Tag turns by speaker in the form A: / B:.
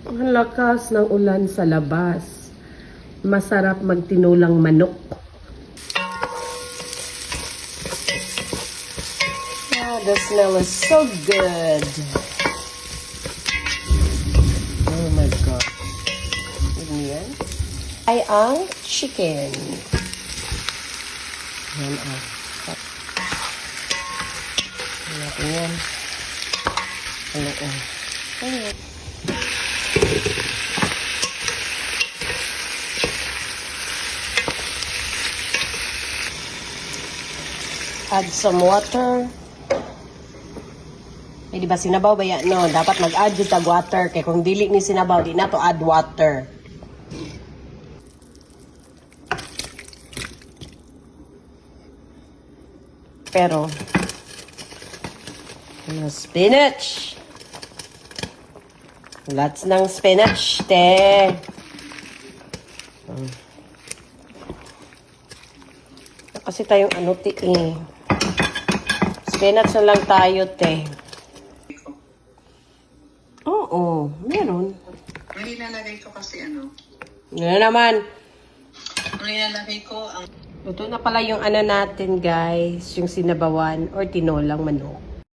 A: Ang lakas ng ulan sa labas. Masarap magtinulang manok. Ah, the smell is so good. Oh my God. Yan. Ay ang chicken. Yan ang. Yan. Ayan. Ayan. Add some water. Eh, di ba sinabaw ba yan? No, dapat mag-add yung tag water. Kaya kung dili ni sinabaw, di na to add water. Pero, spinach. Lots ng spinach, te. Kasi tayong ano, te, eh. Spinach na lang tayo, te. Oo, meron.
B: May ilalagay ko kasi ano.
A: Ano naman?
B: May ilalagay ko ang...
A: Luto na pala yung ano natin, guys. Yung sinabawan or tinolang manok.